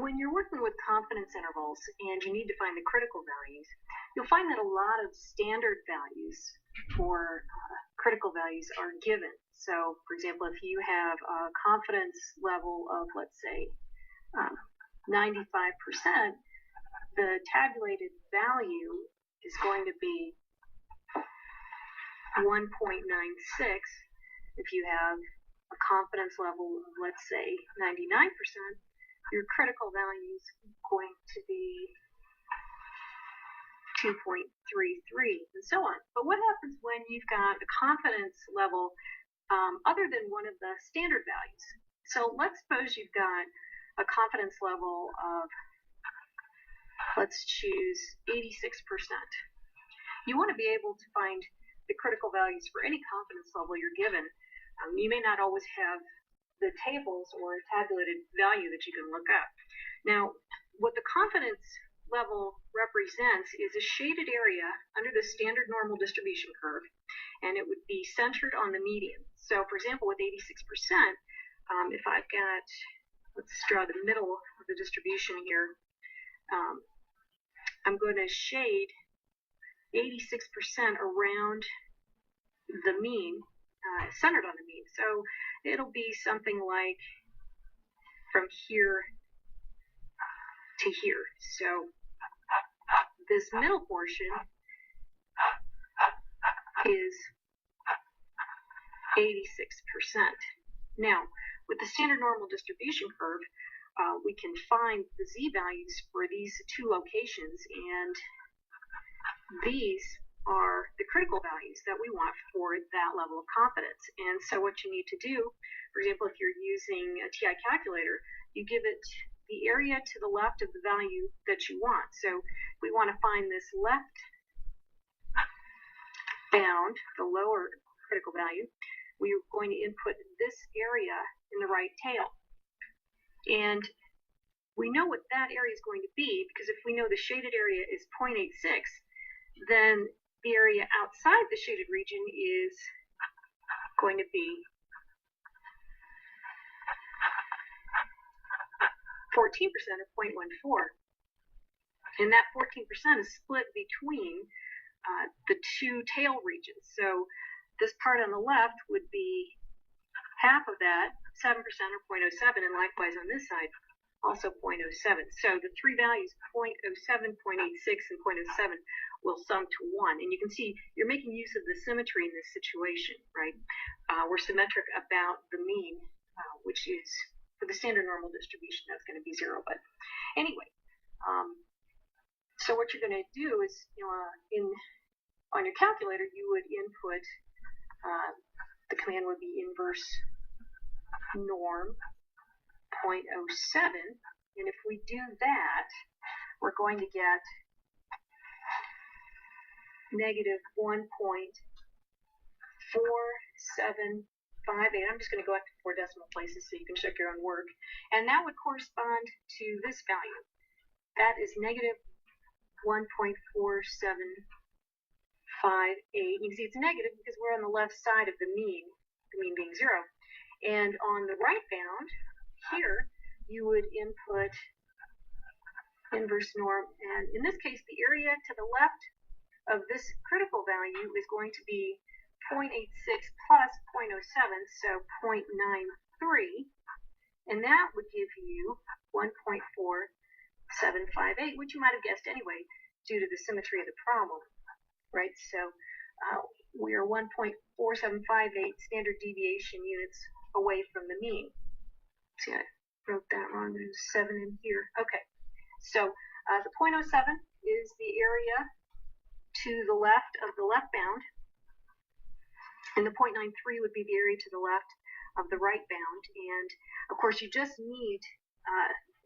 When you're working with confidence intervals and you need to find the critical values, you'll find that a lot of standard values for critical values are given. So, for example, if you have a confidence level of, let's say, 95%, the tabulated value is going to be 1.96. If you have a confidence level of, let's say, 99%, your critical value is going to be 2.33, and so on. But what happens when you've got a confidence level other than one of the standard values? So let's suppose you've got a confidence level of, let's choose 86%. You want to be able to find the critical values for any confidence level you're given. You may not always have the tables or a tabulated value that you can look up. Now, what the confidence level represents is a shaded area under the standard normal distribution curve, and it would be centered on the median. So, for example, with 86%, if I've got, let's draw the middle of the distribution here, I'm going to shade 86% around the mean, centered on the mean. So it'll be something like from here to here. So this middle portion is 86%. Now, with the standard normal distribution curve, we can find the z-values for these two locations, and these are the critical values that we want for that level of confidence. And so what you need to do, for example, if you're using a TI calculator, you give it the area to the left of the value that you want. So we want to find this left bound, the lower critical value. We're going to input this area in the right tail. And we know what that area is going to be, because if we know the shaded area is 0.86, then the area outside the shaded region is going to be 14% of 0.14. And that 14% is split between the two tail regions. So this part on the left would be half of that, 7% or 0.07, and likewise on this side, also 0.07. So the three values, 0.07, 0.86, and 0.07, will sum to 1. And you can see you're making use of the symmetry in this situation, right? We're symmetric about the mean, which is, for the standard normal distribution, that's going to be 0. But anyway, so what you're going to do is, on your calculator, you would input, the command would be inverse norm 0.07, and if we do that, we're going to get negative 1.4758. I'm just going to go up to 4 decimal places so you can check your own work, and that would correspond to this value. That is negative 1.4758. You can see it's negative because we're on the left side of the mean being 0. And on the right bound, here, you would input inverse norm, and in this case, the area to the left of this critical value is going to be 0.86 plus 0.07, so 0.93, and that would give you 1.4758, which you might have guessed anyway, due to the symmetry of the problem, right? So we are 1.4758 standard deviation units away from the mean. See, I wrote that wrong. There's 7 in here. Okay, so the 0.07 is the area to the left of the left bound, and the 0.93 would be the area to the left of the right bound. And of course, you just need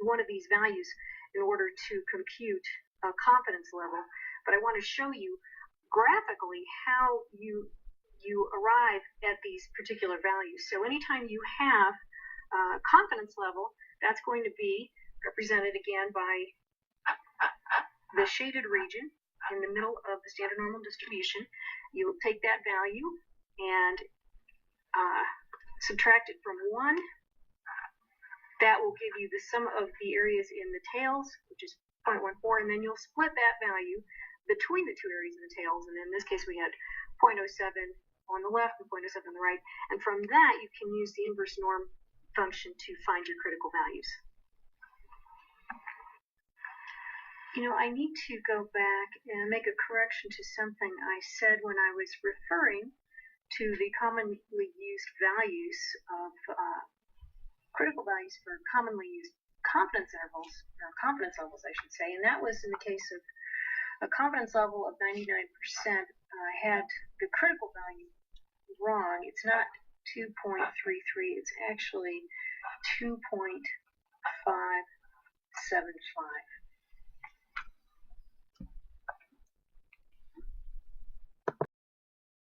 one of these values in order to compute a confidence level. But I want to show you graphically how you arrive at these particular values. So anytime you have a confidence level, that's going to be represented again by the shaded region in the middle of the standard normal distribution. You will take that value and subtract it from 1 that will give you the sum of the areas in the tails, which is 0.14, and then you'll split that value between the two areas of the tails, and in this case we had 0.07 on the left and 0.07 on the right, and from that you can use the inverse norm function to find your critical values. I need to go back and make a correction to something I said when I was referring to the commonly used values of critical values for commonly used confidence intervals, or confidence levels, I should say, and that was in the case of a confidence level of 99%. Had the critical value wrong. It's not 2.33, it's actually 2.575.